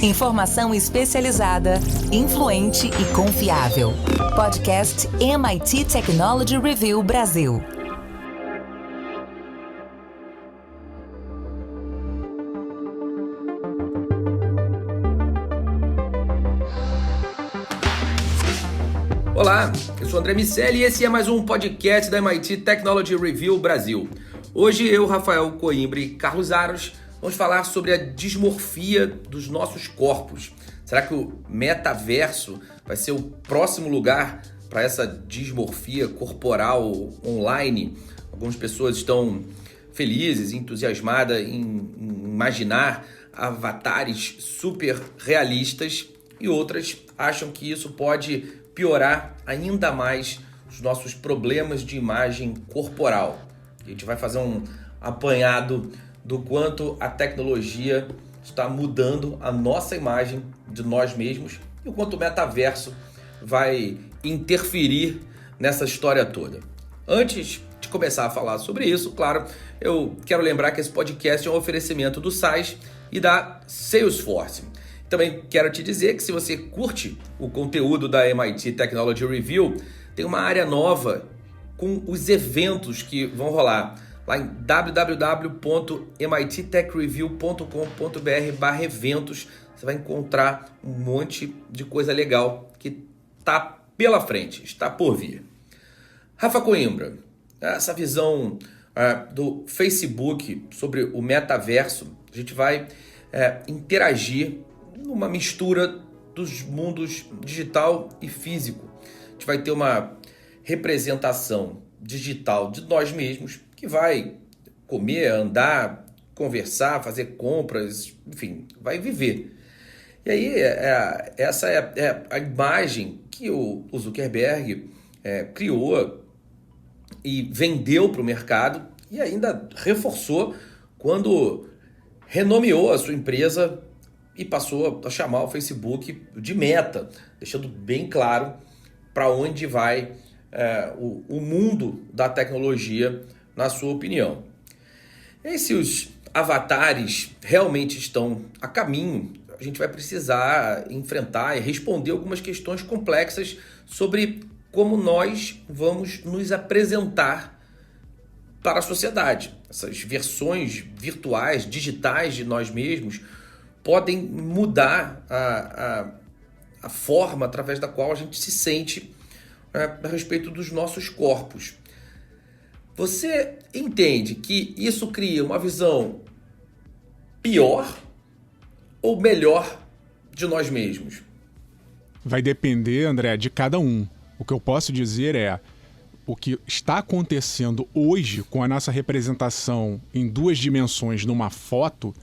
Informação especializada, influente e confiável. Podcast MIT Technology Review Brasil. Olá, eu sou André Miceli e esse é mais um podcast da MIT Technology Review Brasil. Hoje eu, Rafael Coimbra e Carlos Aros vamos falar sobre a dismorfia dos nossos corpos. Será que o metaverso vai ser o próximo lugar para essa dismorfia corporal online? Algumas pessoas estão felizes, entusiasmadas em imaginar avatares super realistas e outras acham que isso pode piorar ainda mais os nossos problemas de imagem corporal. A gente vai fazer um apanhado do quanto a tecnologia está mudando a nossa imagem de nós mesmos e o quanto o metaverso vai interferir nessa história toda. Antes de começar a falar sobre isso, claro, eu quero lembrar que esse podcast é um oferecimento do SAIS e da Salesforce. Também quero te dizer que se você curte o conteúdo da MIT Technology Review, tem uma área nova com os eventos que vão rolar lá em www.mittechreview.com.br/eventos. Você vai encontrar um monte de coisa legal que está pela frente, está por vir. Rafa Coimbra, essa visão do Facebook sobre o metaverso, a gente vai interagir numa mistura dos mundos digital e físico. A gente vai ter uma representação digital de nós mesmos que vai comer, andar, conversar, fazer compras, enfim, vai viver. E aí essa é a imagem que o Zuckerberg criou e vendeu para o mercado e ainda reforçou quando renomeou a sua empresa e passou a chamar o Facebook de Meta, deixando bem claro para onde vai o mundo da tecnologia, na sua opinião. E se os avatares realmente estão a caminho, a gente vai precisar enfrentar e responder algumas questões complexas sobre como nós vamos nos apresentar para a sociedade. Essas versões virtuais, digitais de nós mesmos podem mudar a forma através da qual a gente se sente a respeito dos nossos corpos. Você entende que isso cria uma visão pior ou melhor de nós mesmos? Vai depender, André, de cada um. O que eu posso dizer é o que está acontecendo hoje com a nossa representação em duas dimensões numa foto,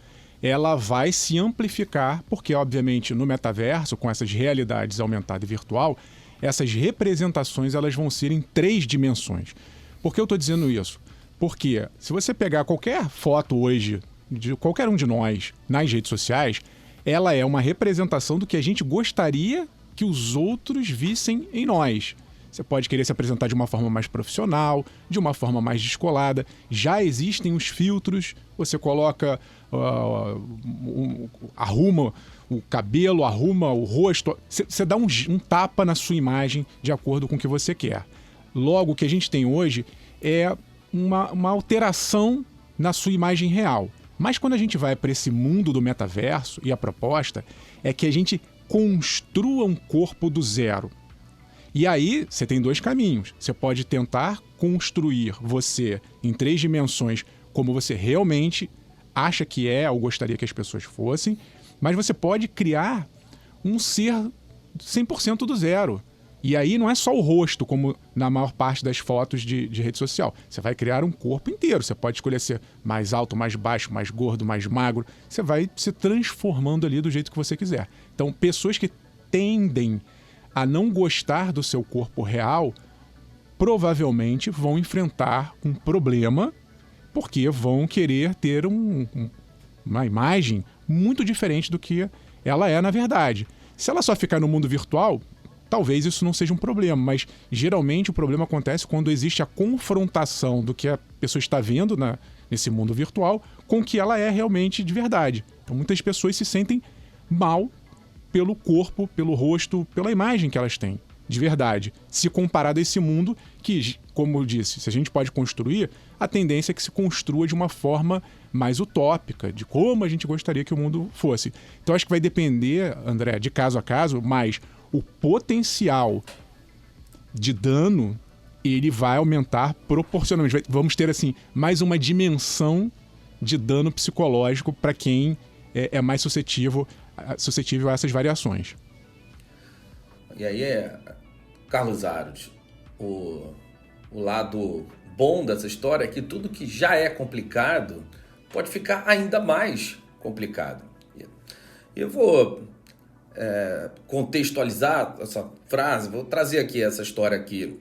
ela vai se amplificar, porque, obviamente, no metaverso, com essas realidades aumentada e virtual, essas representações elas vão ser em 3 dimensões. Por que eu estou dizendo isso? Porque se você pegar qualquer foto hoje de qualquer um de nós nas redes sociais, ela é uma representação do que a gente gostaria que os outros vissem em nós. Você pode querer se apresentar de uma forma mais profissional, de uma forma mais descolada. Já existem os filtros, você coloca, arruma o cabelo, arruma o rosto. Você dá um tapa na sua imagem de acordo com o que você quer. Logo, o que a gente tem hoje é uma alteração na sua imagem real. Mas quando a gente vai para esse mundo do metaverso, e a proposta é que a gente construa um corpo do zero. E aí, você tem 2 caminhos. Você pode tentar construir você em 3 dimensões como você realmente acha que é ou gostaria que as pessoas fossem, mas você pode criar um ser 100% do zero. E aí não é só o rosto, como na maior parte das fotos de rede social. Você vai criar um corpo inteiro. Você pode escolher ser mais alto, mais baixo, mais gordo, mais magro. Você vai se transformando ali do jeito que você quiser. Então, pessoas que tendem a não gostar do seu corpo real, provavelmente vão enfrentar um problema, porque vão querer ter uma imagem muito diferente do que ela é na verdade. Se ela só ficar no mundo virtual, talvez isso não seja um problema, mas geralmente o problema acontece quando existe a confrontação do que a pessoa está vendo nesse mundo virtual com o que ela é realmente de verdade. Então muitas pessoas se sentem mal pelo corpo, pelo rosto, pela imagem que elas têm, de verdade. Se comparado a esse mundo que, como eu disse, se a gente pode construir, a tendência é que se construa de uma forma mais utópica, de como a gente gostaria que o mundo fosse. Então acho que vai depender, André, de caso a caso, mas o potencial de dano ele vai aumentar proporcionalmente. Vamos ter assim mais uma dimensão de dano psicológico para quem é mais suscetível a essas variações. E aí Carlos Aros, o lado bom dessa história é que tudo que já é complicado pode ficar ainda mais complicado. Eu vou contextualizar essa frase, vou trazer aqui essa história aqui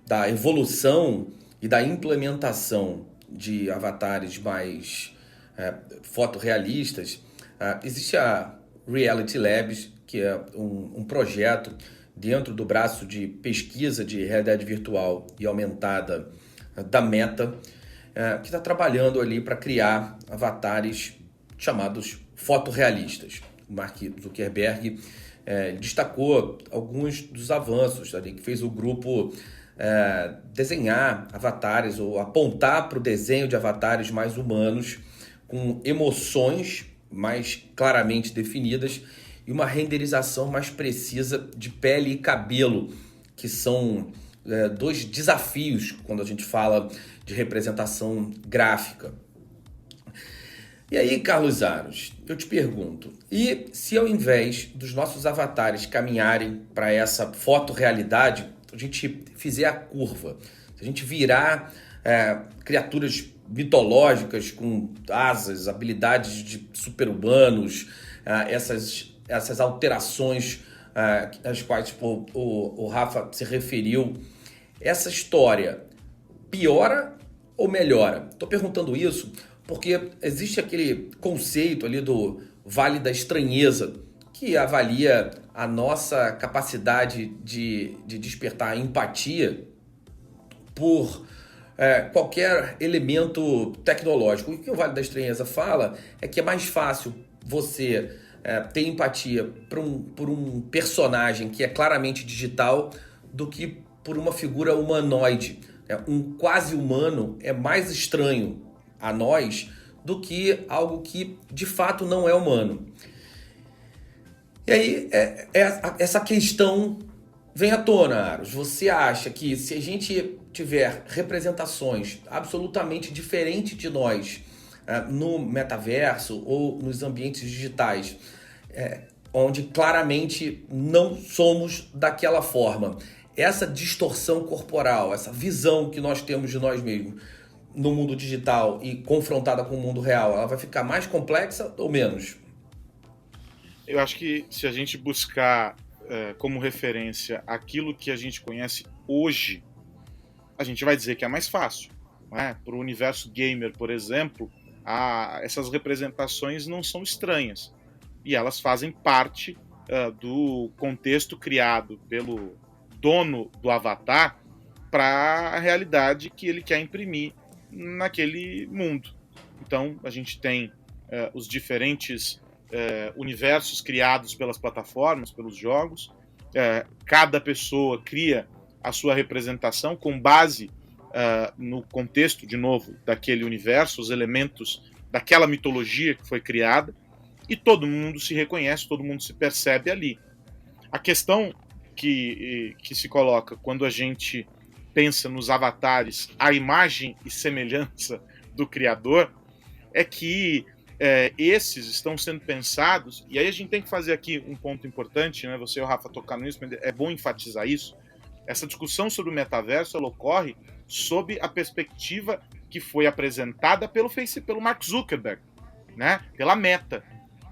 da evolução e da implementação de avatares mais fotorrealistas. Existe a Reality Labs, que é um projeto dentro do braço de pesquisa de realidade virtual e aumentada da Meta, que está trabalhando ali para criar avatares chamados fotorrealistas. O Mark Zuckerberg destacou alguns dos avanços ali, que fez o grupo desenhar avatares ou apontar para o desenho de avatares mais humanos, com emoções mais claramente definidas e uma renderização mais precisa de pele e cabelo, que são dois desafios quando a gente fala de representação gráfica. E aí, Carlos Aros, eu te pergunto, e se ao invés dos nossos avatares caminharem para essa fotorrealidade, a gente fizer a curva, se a gente virar criaturas mitológicas com asas, habilidades de super-humanos, essas alterações às quais o Rafa se referiu, essa história piora ou melhora? Estou perguntando isso porque existe aquele conceito ali do Vale da Estranheza, que avalia a nossa capacidade de despertar empatia por qualquer elemento tecnológico. O que o Vale da Estranheza fala é que é mais fácil você ter empatia por um personagem que é claramente digital do que por uma figura humanoide. Um quase humano é mais estranho a nós do que algo que de fato não é humano. E aí essa questão vem à tona, Aros. Você acha que se a gente tiver representações absolutamente diferentes de nós no metaverso ou nos ambientes digitais, onde claramente não somos daquela forma, essa distorção corporal, essa visão que nós temos de nós mesmos no mundo digital e confrontada com o mundo real, ela vai ficar mais complexa ou menos? Eu acho que se a gente buscar como referência aquilo que a gente conhece hoje, a gente vai dizer que é mais fácil. Para o universo gamer, por exemplo, essas representações não são estranhas. E elas fazem parte do contexto criado pelo dono do avatar para a realidade que ele quer imprimir naquele mundo. Então, a gente tem os diferentes universos criados pelas plataformas, pelos jogos. Cada pessoa cria a sua representação com base no contexto, de novo, daquele universo, os elementos daquela mitologia que foi criada, e todo mundo se reconhece, todo mundo se percebe ali. A questão que se coloca quando a gente pensa nos avatares, a imagem e semelhança do criador, é que esses estão sendo pensados, e aí a gente tem que fazer aqui um ponto importante, né? Você e o Rafa tocaram nisso, mas é bom enfatizar isso. Essa discussão sobre o metaverso ela ocorre sob a perspectiva que foi apresentada pelo Mark Zuckerberg, né? Pela Meta.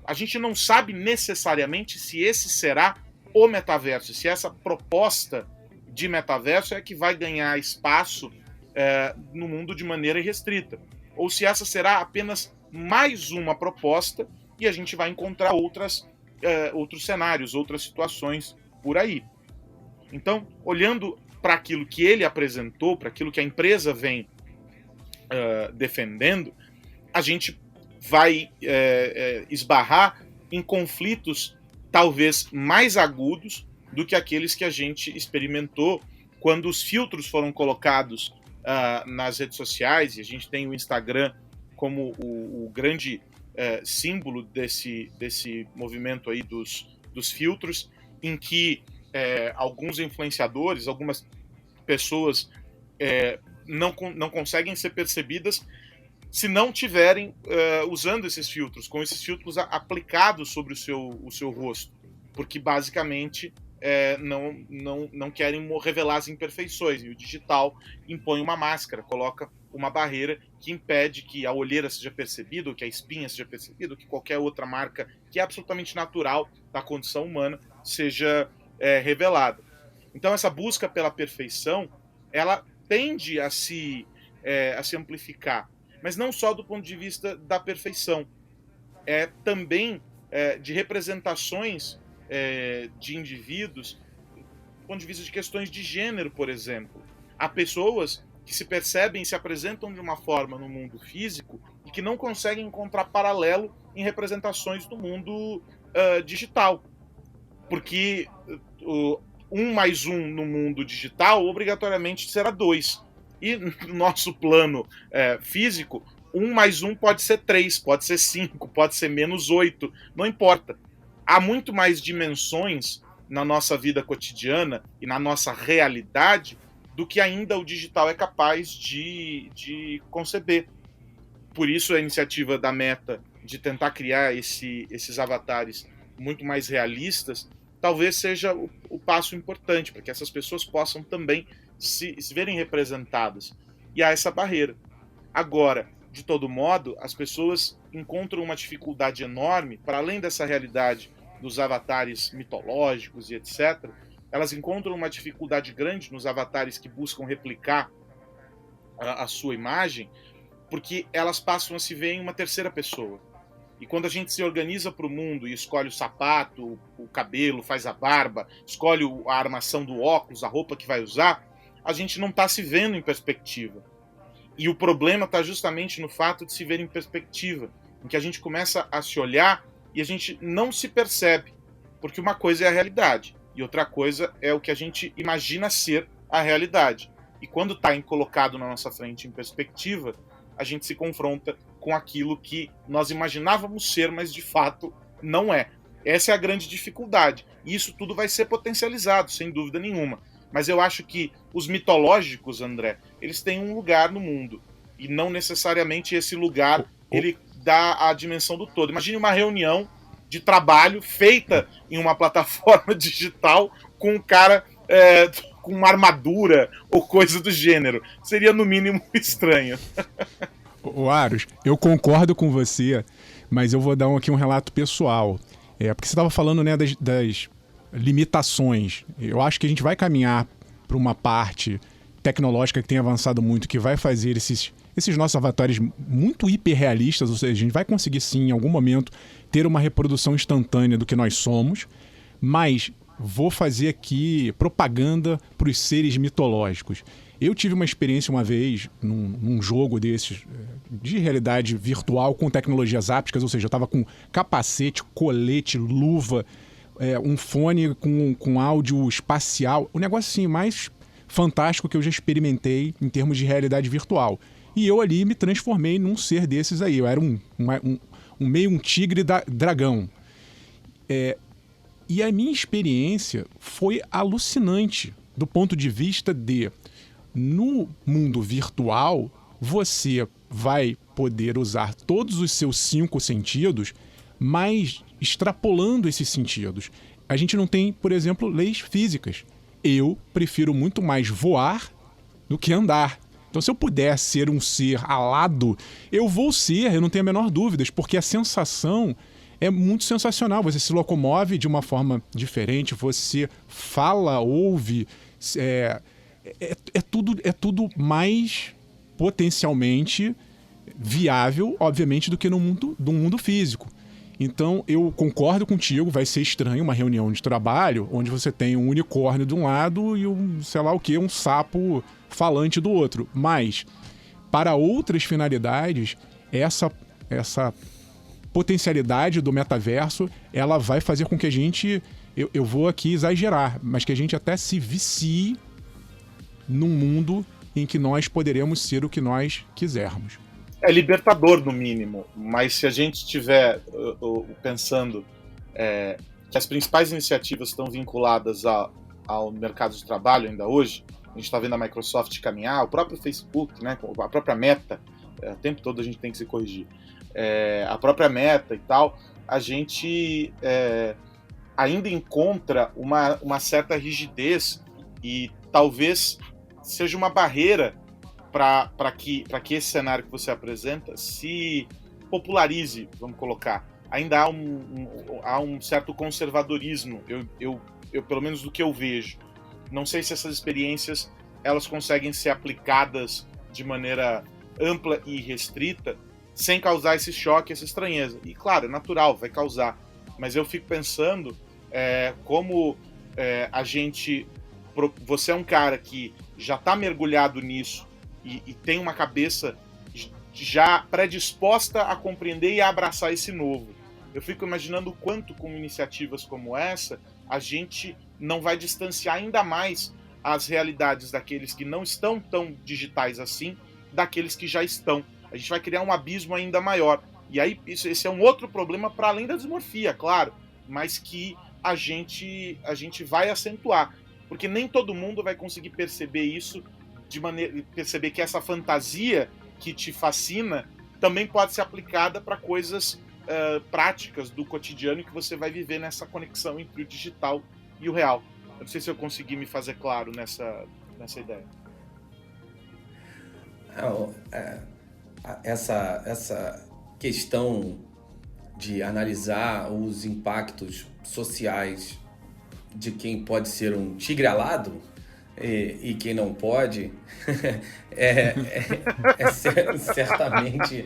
A gente não sabe necessariamente se esse será o metaverso, se essa proposta de metaverso é que vai ganhar espaço no mundo de maneira irrestrita, ou se essa será apenas mais uma proposta e a gente vai encontrar outros cenários, outras situações por aí. Então, olhando para aquilo que ele apresentou, para aquilo que a empresa vem defendendo, a gente vai esbarrar em conflitos talvez mais agudos do que aqueles que a gente experimentou quando os filtros foram colocados nas redes sociais, e a gente tem o Instagram como o grande símbolo desse movimento aí dos filtros, em que alguns influenciadores, algumas pessoas não conseguem ser percebidas se não tiverem usando esses filtros, com esses filtros aplicados sobre o seu rosto, porque basicamente não querem revelar as imperfeições, e o digital impõe uma máscara, coloca uma barreira que impede que a olheira seja percebida, ou que a espinha seja percebida, ou que qualquer outra marca que é absolutamente natural da condição humana seja revelada. Então essa busca pela perfeição, ela tende a se amplificar, mas não só do ponto de vista da perfeição, também de representações de indivíduos, do ponto de vista de questões de gênero, por exemplo. Há pessoas que se percebem e se apresentam de uma forma no mundo físico e que não conseguem encontrar paralelo em representações do mundo digital. Porque 1 mais 1 no mundo digital obrigatoriamente será 2. E no nosso plano físico, 1 mais 1 pode ser 3, pode ser 5, pode ser menos 8, não importa. Há muito mais dimensões na nossa vida cotidiana e na nossa realidade do que ainda o digital é capaz de conceber. Por isso a iniciativa da Meta de tentar criar esses avatares muito mais realistas talvez seja o passo importante para que essas pessoas possam também se verem representadas. E há essa barreira. Agora, de todo modo, as pessoas encontram uma dificuldade enorme, para além dessa realidade dos avatares mitológicos e etc., elas encontram uma dificuldade grande nos avatares que buscam replicar a sua imagem, porque elas passam a se ver em uma terceira pessoa. E quando a gente se organiza para o mundo e escolhe o sapato, o cabelo, faz a barba, escolhe a armação do óculos, a roupa que vai usar, a gente não está se vendo em perspectiva. E o problema está justamente no fato de se ver em perspectiva, em que a gente começa a se olhar e a gente não se percebe, porque uma coisa é a realidade e outra coisa é o que a gente imagina ser a realidade. E quando está colocado na nossa frente em perspectiva, a gente se confronta com aquilo que nós imaginávamos ser, mas de fato não é. Essa é a grande dificuldade. E isso tudo vai ser potencializado, sem dúvida nenhuma. Mas eu acho que os mitológicos, André, eles têm um lugar no mundo. E não necessariamente esse lugar ele dá a dimensão do todo. Imagine uma reunião de trabalho feita em uma plataforma digital com um cara com uma armadura ou coisa do gênero. Seria, no mínimo, estranho. Ô Aros, eu concordo com você, mas eu vou dar aqui um relato pessoal. Porque você estava falando, né, das limitações. Eu acho que a gente vai caminhar para uma parte tecnológica que tem avançado muito, que vai fazer esses nossos avatares muito hiperrealistas, ou seja, a gente vai conseguir sim, em algum momento, ter uma reprodução instantânea do que nós somos, mas vou fazer aqui propaganda para os seres mitológicos. Eu tive uma experiência uma vez num jogo desses de realidade virtual com tecnologias ápticas, ou seja, eu estava com capacete, colete, luva, um fone com áudio espacial, um negócio assim mais fantástico que eu já experimentei em termos de realidade virtual. E eu ali me transformei num ser desses aí. Eu era meio um tigre dragão. E a minha experiência foi alucinante do ponto de vista de, no mundo virtual, você vai poder usar todos os seus 5 sentidos, mas extrapolando esses sentidos. A gente não tem, por exemplo, leis físicas. Eu prefiro muito mais voar do que andar. Então, se eu puder ser um ser alado, eu vou ser, eu não tenho a menor dúvida, porque a sensação é muito sensacional. Você se locomove de uma forma diferente, você fala, ouve, é tudo mais potencialmente viável, obviamente, do que no mundo físico. Então, eu concordo contigo, vai ser estranho uma reunião de trabalho onde você tem um unicórnio de um lado e um sapo falante do outro. Mas, para outras finalidades, essa potencialidade do metaverso, ela vai fazer com que a gente, eu vou aqui exagerar, mas que a gente até se vicie num mundo em que nós poderemos ser o que nós quisermos. É libertador, no mínimo, mas se a gente estiver pensando que as principais iniciativas estão vinculadas ao mercado de trabalho ainda hoje, a gente está vendo a Microsoft caminhar, o próprio Facebook, né, a própria Meta, o tempo todo a gente tem que se corrigir, a própria Meta e tal, a gente ainda encontra uma certa rigidez e talvez seja uma barreira para que esse cenário que você apresenta se popularize, vamos colocar. Ainda há um certo conservadorismo, eu pelo menos do que eu vejo. Não sei se essas experiências elas conseguem ser aplicadas de maneira ampla e restrita, sem causar esse choque, essa estranheza. E claro, é natural, vai causar. Mas eu fico pensando como a gente... Você é um cara que já está mergulhado nisso e tem uma cabeça já predisposta a compreender e a abraçar esse novo. Eu fico imaginando o quanto, com iniciativas como essa, a gente não vai distanciar ainda mais as realidades daqueles que não estão tão digitais assim, daqueles que já estão. A gente vai criar um abismo ainda maior. E aí, esse é um outro problema para além da dismorfia, claro, mas que a gente vai acentuar. Porque nem todo mundo vai conseguir perceber isso, perceber que essa fantasia que te fascina também pode ser aplicada para coisas práticas do cotidiano que você vai viver nessa conexão entre o digital e o real. Eu não sei se eu consegui me fazer claro nessa ideia. Essa questão de analisar os impactos sociais de quem pode ser um tigre alado e quem não pode, certamente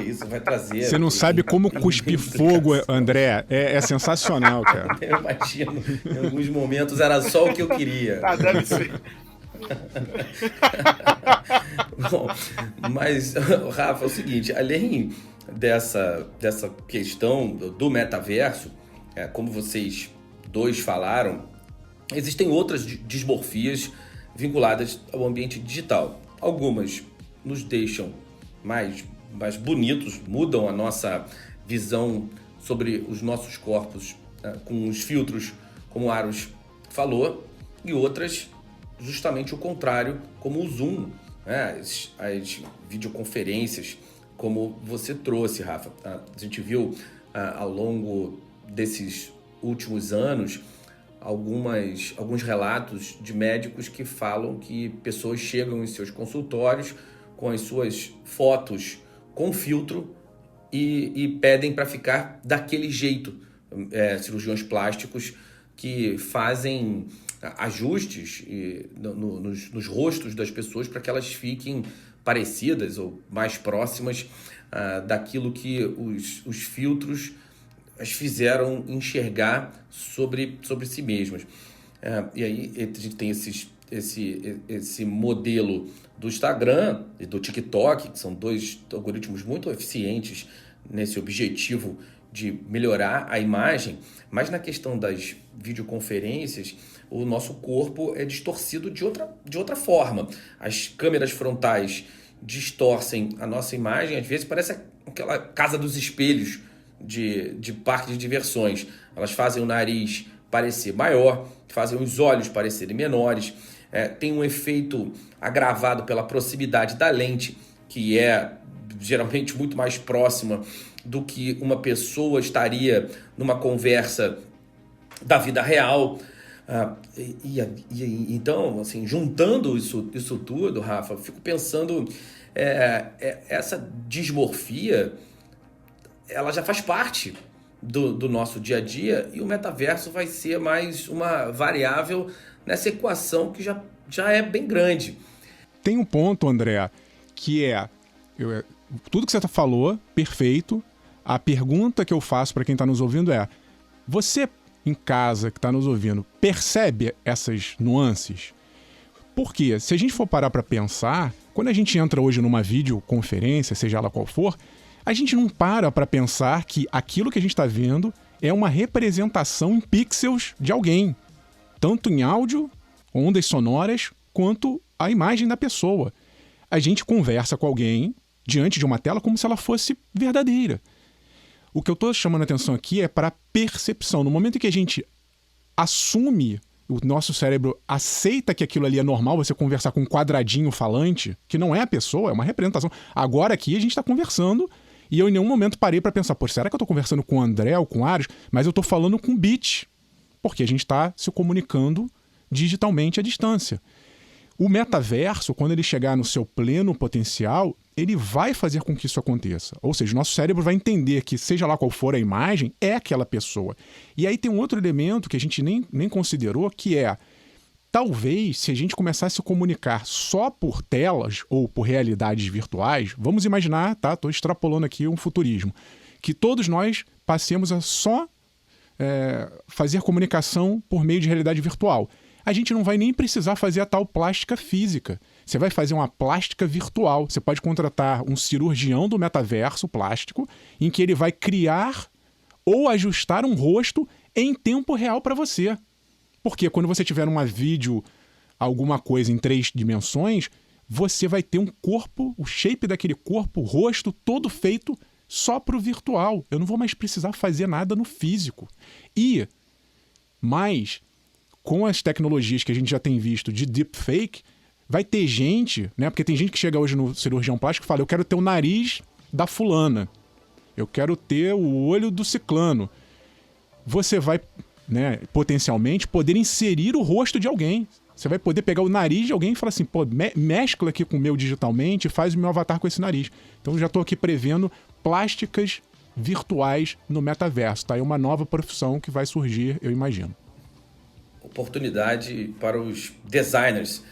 isso vai trazer... Você não sabe como cuspir fogo, André. É sensacional, cara. Eu imagino, em alguns momentos era só o que eu queria. Deve ser. Bom, mas, Rafa, é o seguinte, além dessa questão do metaverso, como vocês dois falaram, existem outras dismorfias vinculadas ao ambiente digital. Algumas nos deixam mais bonitos, mudam a nossa visão sobre os nossos corpos com os filtros, como o Aros falou, e outras justamente o contrário, como o Zoom, as videoconferências, como você trouxe, Rafa. A gente viu ao longo desses últimos anos alguns relatos de médicos que falam que pessoas chegam em seus consultórios com as suas fotos com filtro e pedem para ficar daquele jeito. Cirurgiões plásticos que fazem ajustes nos rostos das pessoas para que elas fiquem parecidas ou mais próximas daquilo que os filtros as fizeram enxergar sobre si mesmas. E aí a gente tem esse modelo do Instagram e do TikTok, que são dois algoritmos muito eficientes nesse objetivo de melhorar a imagem, mas na questão das videoconferências, o nosso corpo é distorcido de outra forma. As câmeras frontais distorcem a nossa imagem, às vezes parece aquela casa dos espelhos de parque de diversões. Elas fazem o nariz parecer maior, fazem os olhos parecerem menores, tem um efeito agravado pela proximidade da lente, que é geralmente muito mais próxima do que uma pessoa estaria numa conversa da vida real. Então, assim, juntando isso tudo, Rafa, eu fico pensando, essa dismorfia, ela já faz parte do nosso dia a dia, e o metaverso vai ser mais uma variável nessa equação que já é bem grande. Tem um ponto, André, que tudo que você falou, perfeito. A pergunta que eu faço para quem está nos ouvindo é: você em casa que está nos ouvindo percebe essas nuances? Porque se a gente for parar para pensar, quando a gente entra hoje numa videoconferência, seja ela qual for, a gente não para pensar que aquilo que a gente está vendo é uma representação em pixels de alguém, tanto em áudio, ondas sonoras, quanto a imagem da pessoa. A gente conversa com alguém diante de uma tela como se ela fosse verdadeira. O que eu estou chamando a atenção aqui é para a percepção. No momento em que a gente assume, o nosso cérebro aceita que aquilo ali é normal, você conversar com um quadradinho falante, que não é a pessoa, é uma representação. Agora aqui a gente está conversando e eu em nenhum momento parei para pensar, pô, será que eu estou conversando com o André ou com o Ares? Mas eu estou falando com o Bit, porque a gente está se comunicando digitalmente à distância. O metaverso, quando ele chegar no seu pleno potencial, ele vai fazer com que isso aconteça. Ou seja, o nosso cérebro vai entender que, seja lá qual for a imagem, é aquela pessoa. E aí tem um outro elemento que a gente nem considerou, que é, talvez, se a gente começar a se comunicar só por telas ou por realidades virtuais, vamos imaginar, tá? Estou extrapolando aqui um futurismo, que todos nós passemos a só fazer comunicação por meio de realidade virtual. A gente não vai nem precisar fazer a tal plástica física. Você vai fazer uma plástica virtual. Você pode contratar um cirurgião do metaverso plástico em que ele vai criar ou ajustar um rosto em tempo real para você. Porque quando você tiver uma vídeo, alguma coisa em 3 dimensões, você vai ter um corpo, o shape daquele corpo, o rosto todo feito só para o virtual. Eu não vou mais precisar fazer nada no físico. Mas com as tecnologias que a gente já tem visto de deepfake, vai ter gente, né? Porque tem gente que chega hoje no cirurgião plástico e fala, eu quero ter o nariz da fulana, eu quero ter o olho do ciclano. Você vai, né, potencialmente poder inserir o rosto de alguém. Você vai poder pegar o nariz de alguém e falar assim, pô, mescla aqui com o meu digitalmente e faz o meu avatar com esse nariz. Então eu já estou aqui prevendo plásticas virtuais no metaverso, tá? É uma nova profissão que vai surgir, eu imagino. Oportunidade para os designers.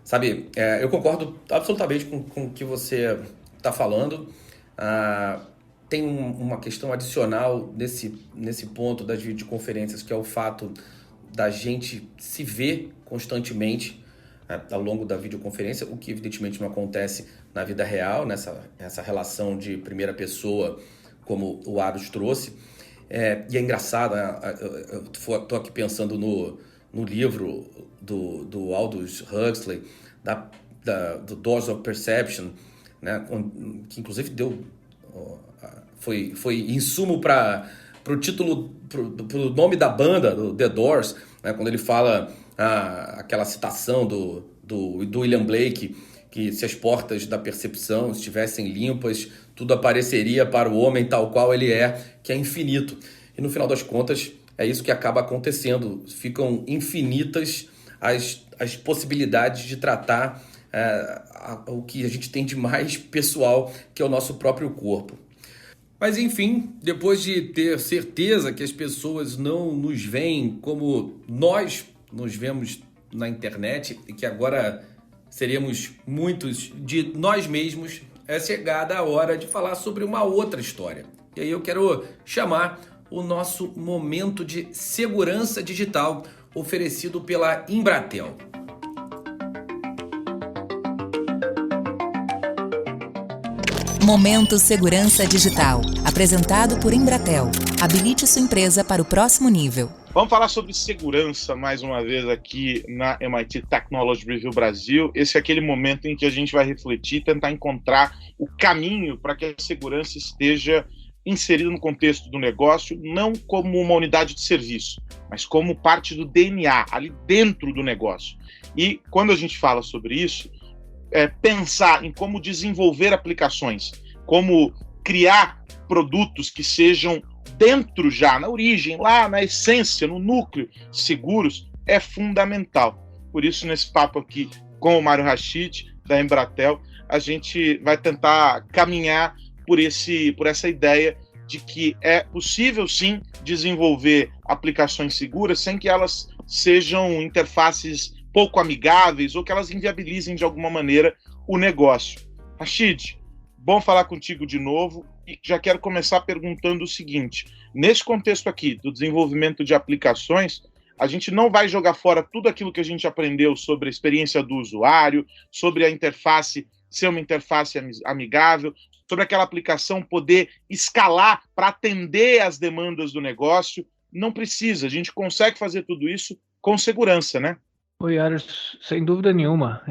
Sabe, eu concordo absolutamente com o que você está falando. Tem uma questão adicional nesse ponto das videoconferências, que é o fato da gente se ver constantemente ao longo da videoconferência, o que evidentemente não acontece na vida real, nessa relação de primeira pessoa, como o Aros trouxe. E é engraçado, eu estou aqui pensando no livro do Aldous Huxley, do Doors of Perception, né, que inclusive foi insumo para o título, para o nome da banda, do The Doors, né, quando ele fala aquela citação do William Blake, que se as portas da percepção estivessem limpas, tudo apareceria para o homem tal qual ele é, que é infinito. E no final das contas, é isso que acaba acontecendo. Ficam infinitas as possibilidades de tratar o que a gente tem de mais pessoal, que é o nosso próprio corpo. Mas enfim, depois de ter certeza que as pessoas não nos veem como nós nos vemos na internet e que agora seremos muitos de nós mesmos, é chegada a hora de falar sobre uma outra história. E aí eu quero chamar o nosso momento de segurança digital oferecido pela Embratel. Momento Segurança Digital, apresentado por Embratel. Habilite sua empresa para o próximo nível. Vamos falar sobre segurança mais uma vez aqui na MIT Technology Review Brasil. Esse é aquele momento em que a gente vai refletir, tentar encontrar o caminho para que a segurança esteja inserida no contexto do negócio, não como uma unidade de serviço, mas como parte do DNA, ali dentro do negócio. E quando a gente fala sobre isso, pensar em como desenvolver aplicações, como criar produtos que sejam dentro já, na origem, lá na essência, no núcleo, seguros, é fundamental. Por isso, nesse papo aqui com o Mário Rachid, da Embratel, a gente vai tentar caminhar por essa ideia de que é possível, sim, desenvolver aplicações seguras sem que elas sejam interfaces pouco amigáveis ou que elas inviabilizem de alguma maneira o negócio. Rachid, bom falar contigo de novo e já quero começar perguntando o seguinte: nesse contexto aqui do desenvolvimento de aplicações, a gente não vai jogar fora tudo aquilo que a gente aprendeu sobre a experiência do usuário, sobre a interface ser uma interface amigável, sobre aquela aplicação poder escalar para atender às demandas do negócio. Não precisa, a gente consegue fazer tudo isso com segurança, né? Oi, Aros, sem dúvida nenhuma.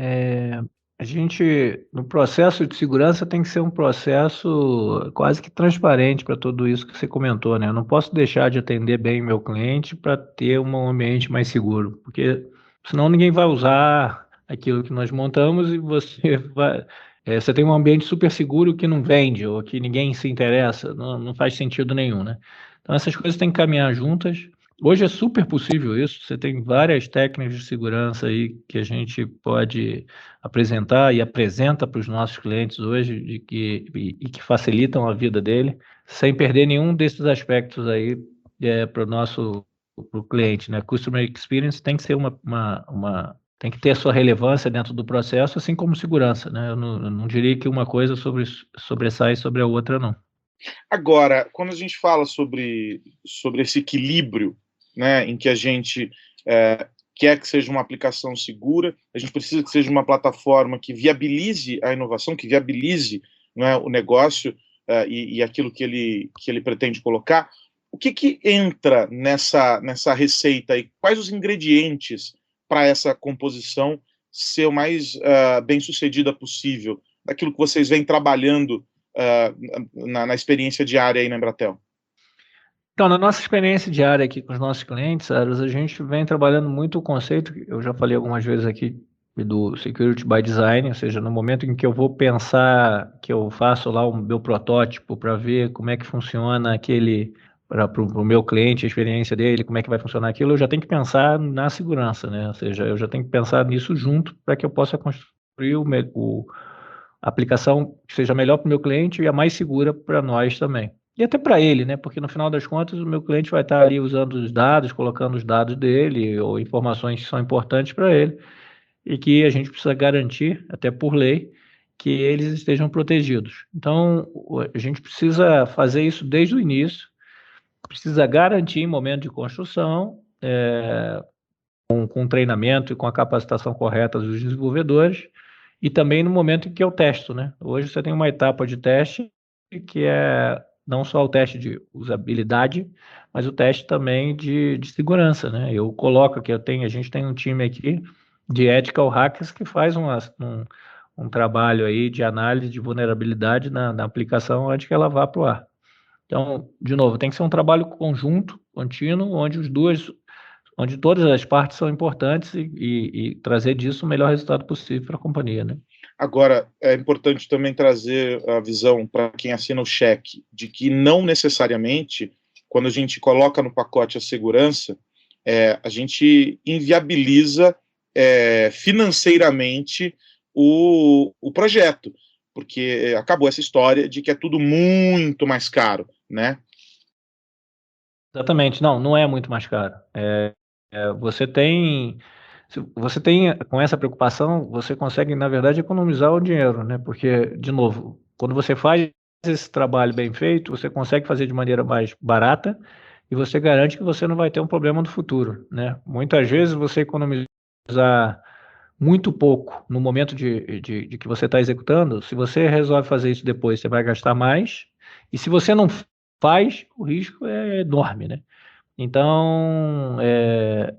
A gente, no processo de segurança, tem que ser um processo quase que transparente para tudo isso que você comentou, né? Eu não posso deixar de atender bem meu cliente para ter um ambiente mais seguro, porque senão ninguém vai usar aquilo que nós montamos e você tem um ambiente super seguro que não vende ou que ninguém se interessa, não faz sentido nenhum, né? Então essas coisas têm que caminhar juntas. Hoje é super possível isso, você tem várias técnicas de segurança aí que a gente pode apresentar e apresenta para os nossos clientes hoje e que facilitam a vida dele, sem perder nenhum desses aspectos aí para o cliente, né? Customer Experience tem que ser tem que ter a sua relevância dentro do processo, assim como segurança, né? Eu não diria que uma coisa sobressai sobre a outra, não. Agora, quando a gente fala sobre esse equilíbrio, né, em que a gente quer que seja uma aplicação segura, a gente precisa que seja uma plataforma que viabilize a inovação, que viabilize, né, o negócio e aquilo que ele pretende colocar. O que entra nessa receita aí? Quais os ingredientes para essa composição ser o mais bem-sucedida possível, daquilo que vocês vêm trabalhando na experiência diária aí na Embratel? Então, na nossa experiência diária aqui com os nossos clientes, Aros, a gente vem trabalhando muito o conceito, eu já falei algumas vezes aqui, do Security by Design, ou seja, no momento em que eu vou pensar, que eu faço lá o meu protótipo para ver como é que funciona para o meu cliente, a experiência dele, como é que vai funcionar aquilo, eu já tenho que pensar na segurança, né? Ou seja, eu já tenho que pensar nisso junto para que eu possa construir a aplicação que seja melhor para o meu cliente e a mais segura para nós também. E até para ele, né? Porque no final das contas o meu cliente vai estar ali usando os dados, colocando os dados dele ou informações que são importantes para ele e que a gente precisa garantir, até por lei, que eles estejam protegidos. Então, a gente precisa fazer isso desde o início, precisa garantir em momento de construção, com treinamento e com a capacitação correta dos desenvolvedores, e também no momento em que eu testo, né? Hoje você tem uma etapa de teste que é não só o teste de usabilidade, mas o teste também de segurança, né? Eu coloco que a gente tem um time aqui de ethical hackers que faz um trabalho aí de análise de vulnerabilidade na aplicação antes que ela vá para o ar. Então, de novo, tem que ser um trabalho conjunto, contínuo, onde todas as partes são importantes e trazer disso o melhor resultado possível para a companhia, né? Agora, é importante também trazer a visão para quem assina o cheque de que não necessariamente, quando a gente coloca no pacote a segurança, a gente inviabiliza financeiramente o projeto, porque acabou essa história de que é tudo muito mais caro, né? Exatamente, não é muito mais caro. Você tem, com essa preocupação, você consegue, na verdade, economizar o dinheiro, né? Porque, de novo, quando você faz esse trabalho bem feito, você consegue fazer de maneira mais barata e você garante que você não vai ter um problema no futuro, né? Muitas vezes você economizar muito pouco no momento de que você está executando, se você resolve fazer isso depois, você vai gastar mais, e se você não faz, o risco é enorme, né? Então,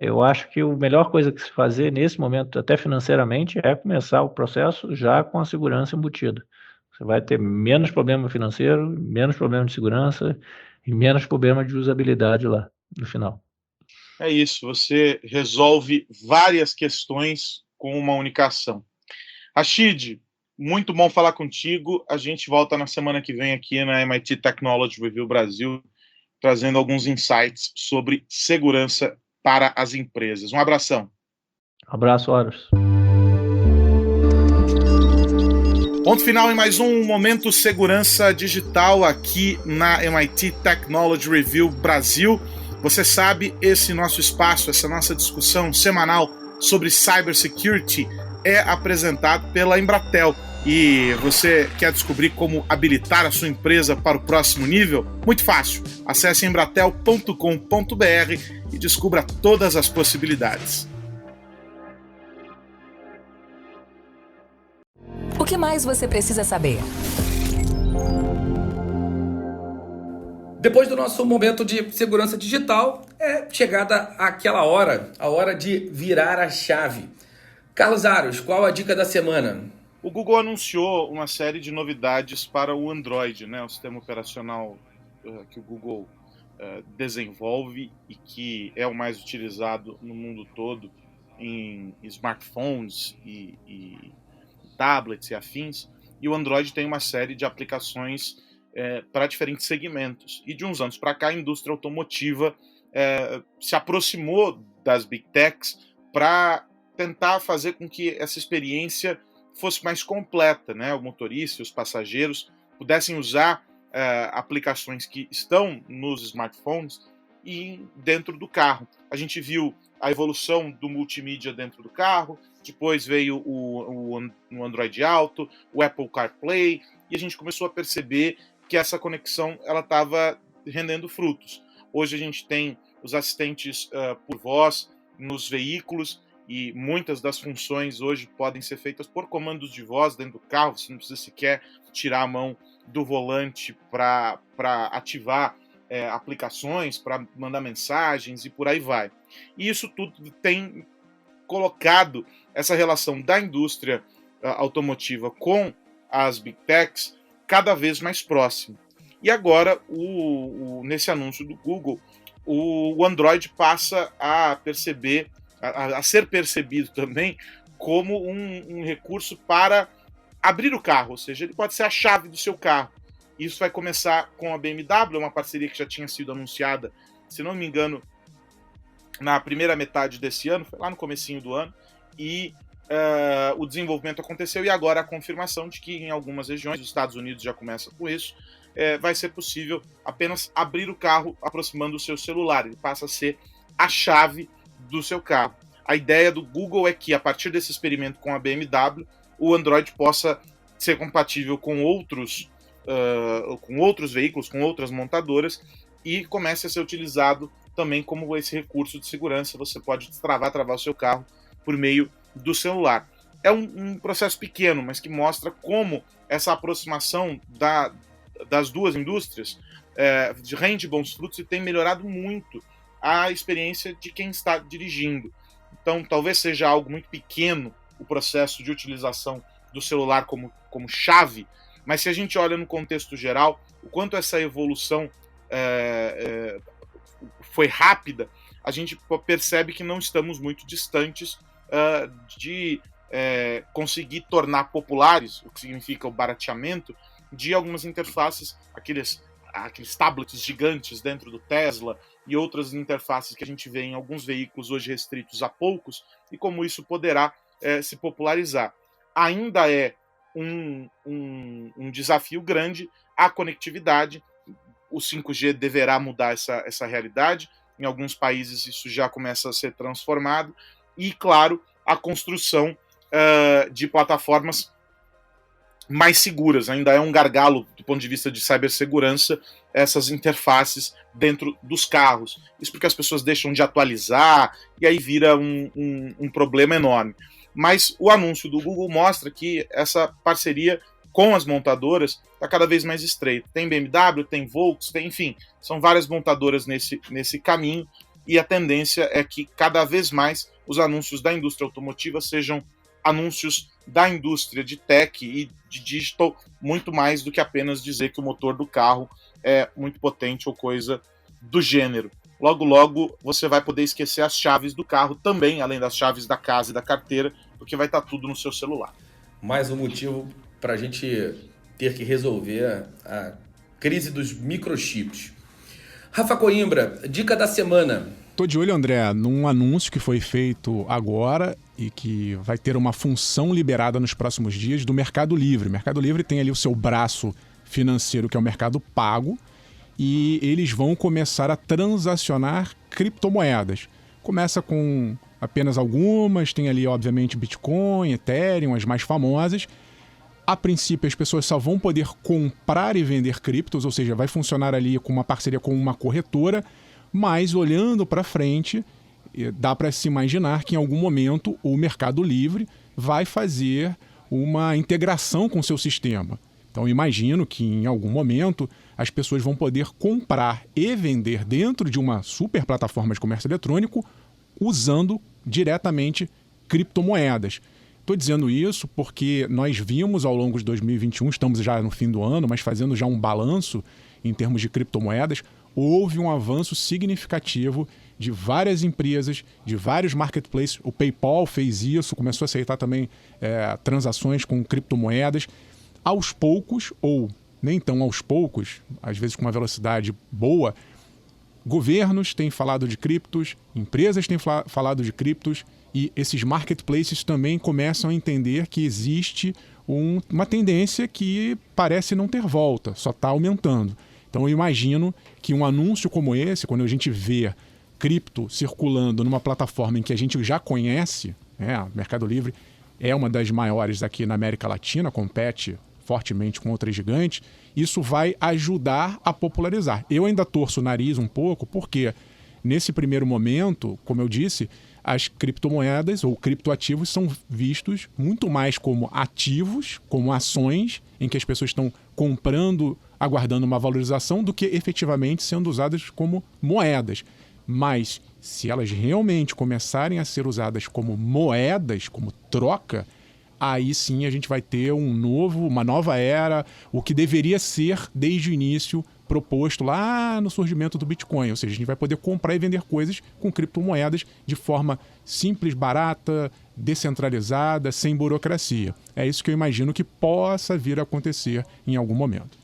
eu acho que a melhor coisa que se fazer nesse momento, até financeiramente, é começar o processo já com a segurança embutida. Você vai ter menos problema financeiro, menos problema de segurança e menos problema de usabilidade lá no final. É isso, você resolve várias questões com uma única ação. Rashid, muito bom falar contigo. A gente volta na semana que vem aqui na MIT Technology Review Brasil, trazendo alguns insights sobre segurança para as empresas. Um abração. Abraço, Horus. Ponto final em mais um Momento Segurança Digital aqui na MIT Technology Review Brasil. Você sabe, esse nosso espaço, essa nossa discussão semanal sobre cybersecurity é apresentado pela Embratel. E você quer descobrir como habilitar a sua empresa para o próximo nível? Muito fácil. Acesse embratel.com.br e descubra todas as possibilidades. O que mais você precisa saber? Depois do nosso momento de segurança digital, é chegada aquela hora, a hora de virar a chave. Carlos Aros, qual a dica da semana? O Google anunciou uma série de novidades para o Android, né, o sistema operacional que o Google desenvolve e que é o mais utilizado no mundo todo em smartphones e tablets e afins. E o Android tem uma série de aplicações para diferentes segmentos. E de uns anos para cá, a indústria automotiva se aproximou das Big Techs para tentar fazer com que essa experiência fosse mais completa, né? O motorista e os passageiros pudessem usar aplicações que estão nos smartphones e dentro do carro. A gente viu a evolução do multimídia dentro do carro, depois veio o Android Auto, o Apple CarPlay, e a gente começou a perceber que essa conexão ela estava rendendo frutos. Hoje a gente tem os assistentes por voz nos veículos, e muitas das funções hoje podem ser feitas por comandos de voz dentro do carro. Você não precisa sequer tirar a mão do volante para ativar aplicações, para mandar mensagens e por aí vai. E isso tudo tem colocado essa relação da indústria automotiva com as Big Techs cada vez mais próxima. E agora, nesse anúncio do Google, o Android passa a ser percebido também como um recurso para abrir o carro, ou seja, ele pode ser a chave do seu carro. Isso vai começar com a BMW, uma parceria que já tinha sido anunciada, se não me engano, na primeira metade desse ano, foi lá no comecinho do ano, e o desenvolvimento aconteceu, e agora a confirmação de que em algumas regiões, os Estados Unidos já começa com isso, vai ser possível apenas abrir o carro aproximando o seu celular, ele passa a ser a chave do seu carro. A ideia do Google é que, a partir desse experimento com a BMW, o Android possa ser compatível com outros veículos, com outras montadoras, e comece a ser utilizado também como esse recurso de segurança. Você pode travar o seu carro por meio do celular. É um processo pequeno, mas que mostra como essa aproximação das duas indústrias rende bons frutos e tem melhorado muito a experiência de quem está dirigindo. Então, talvez seja algo muito pequeno o processo de utilização do celular como chave, mas se a gente olha no contexto geral, o quanto essa evolução foi rápida, a gente percebe que não estamos muito distantes de conseguir tornar populares, o que significa o barateamento, de algumas interfaces, aqueles tablets gigantes dentro do Tesla e outras interfaces que a gente vê em alguns veículos hoje restritos a poucos, e como isso poderá se popularizar. Ainda é um desafio grande a conectividade. O 5G deverá mudar essa realidade. Em alguns países isso já começa a ser transformado. E, claro, a construção de plataformas mais seguras. Ainda é um gargalo do ponto de vista de cibersegurança essas interfaces dentro dos carros. Isso porque as pessoas deixam de atualizar e aí vira um problema enorme. Mas o anúncio do Google mostra que essa parceria com as montadoras está cada vez mais estreita. Tem BMW, tem Volkswagen, enfim, são várias montadoras nesse caminho, e a tendência é que cada vez mais os anúncios da indústria automotiva sejam anúncios da indústria de tech e de digital, muito mais do que apenas dizer que o motor do carro é muito potente ou coisa do gênero. Logo, logo, você vai poder esquecer as chaves do carro também, além das chaves da casa e da carteira, porque vai estar tudo no seu celular. Mais um motivo para a gente ter que resolver a crise dos microchips. Rafa Coimbra, dica da semana. Tô de olho, André, num anúncio que foi feito agora e que vai ter uma função liberada nos próximos dias do Mercado Livre. O Mercado Livre tem ali o seu braço financeiro, que é o Mercado Pago, e eles vão começar a transacionar criptomoedas. Começa com apenas algumas, tem ali, obviamente, Bitcoin, Ethereum, as mais famosas. A princípio, as pessoas só vão poder comprar e vender criptos, ou seja, vai funcionar ali com uma parceria com uma corretora, mas olhando para frente, dá para se imaginar que em algum momento o Mercado Livre vai fazer uma integração com o seu sistema. Então, eu imagino que em algum momento as pessoas vão poder comprar e vender dentro de uma super plataforma de comércio eletrônico usando diretamente criptomoedas. Estou dizendo isso porque nós vimos ao longo de 2021, estamos já no fim do ano, mas fazendo já um balanço em termos de criptomoedas, houve um avanço significativo de várias empresas, de vários marketplaces. O PayPal fez isso, começou a aceitar também transações com criptomoedas. Aos poucos, ou nem tão aos poucos, às vezes com uma velocidade boa, governos têm falado de criptos, empresas têm falado de criptos, e esses marketplaces também começam a entender que existe uma tendência que parece não ter volta, só está aumentando. Então eu imagino que um anúncio como esse, quando a gente vê cripto circulando numa plataforma em que a gente já conhece, Mercado Livre é uma das maiores aqui na América Latina, compete fortemente com outras gigantes, isso vai ajudar a popularizar. Eu ainda torço o nariz um pouco, porque nesse primeiro momento, como eu disse, as criptomoedas ou criptoativos são vistos muito mais como ativos, como ações em que as pessoas estão comprando, aguardando uma valorização, do que efetivamente sendo usadas como moedas. Mas se elas realmente começarem a ser usadas como moedas, como troca, aí sim a gente vai ter uma nova era, o que deveria ser desde o início proposto lá no surgimento do Bitcoin. Ou seja, a gente vai poder comprar e vender coisas com criptomoedas de forma simples, barata, descentralizada, sem burocracia. É isso que eu imagino que possa vir a acontecer em algum momento.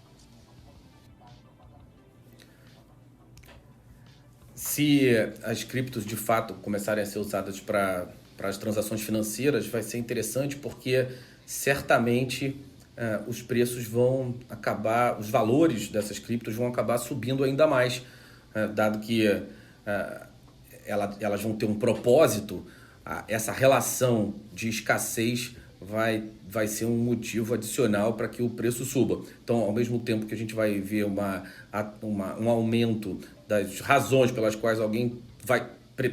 Se as criptos de fato começarem a ser usadas para as transações financeiras, vai ser interessante porque certamente os preços vão acabar, os valores dessas criptos vão acabar subindo ainda mais, dado que elas vão ter um propósito, essa relação de escassez vai ser um motivo adicional para que o preço suba. Então, ao mesmo tempo que a gente vai ver um aumento das razões pelas quais alguém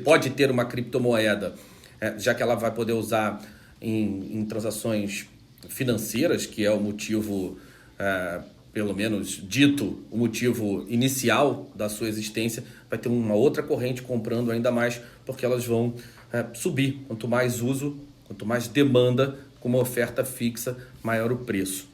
pode ter uma criptomoeda, já que ela vai poder usar em transações financeiras, que é o motivo, pelo menos dito, o motivo inicial da sua existência, vai ter uma outra corrente comprando ainda mais, porque elas vão subir. Quanto mais uso, quanto mais demanda, com uma oferta fixa, maior o preço.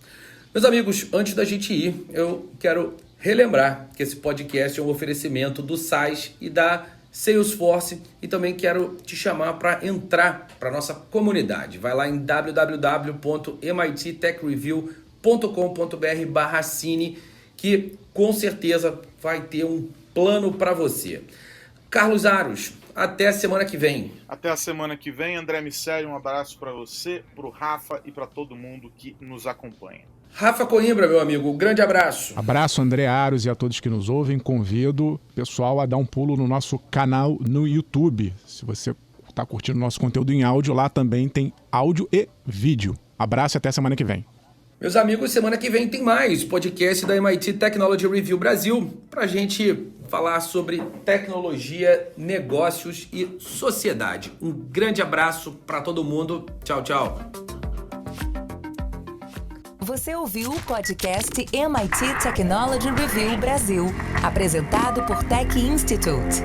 Meus amigos, antes da gente ir, eu quero relembrar que esse podcast é um oferecimento do SaaS e da Salesforce, e também quero te chamar para entrar para a nossa comunidade. Vai lá em www.mittechreview.com.br/cine, que com certeza vai ter um plano para você. Carlos Aros, até a semana que vem. Até a semana que vem. André Miceli, um abraço para você, para o Rafa e para todo mundo que nos acompanha. Rafa Coimbra, meu amigo, um grande abraço. Abraço, André Aros, e a todos que nos ouvem. Convido o pessoal a dar um pulo no nosso canal no YouTube. Se você está curtindo o nosso conteúdo em áudio, lá também tem áudio e vídeo. Abraço e até semana que vem. Meus amigos, semana que vem tem mais podcast da MIT Technology Review Brasil para a gente falar sobre tecnologia, negócios e sociedade. Um grande abraço para todo mundo. Tchau, tchau. Você ouviu o podcast MIT Technology Review Brasil, apresentado por Tech Institute.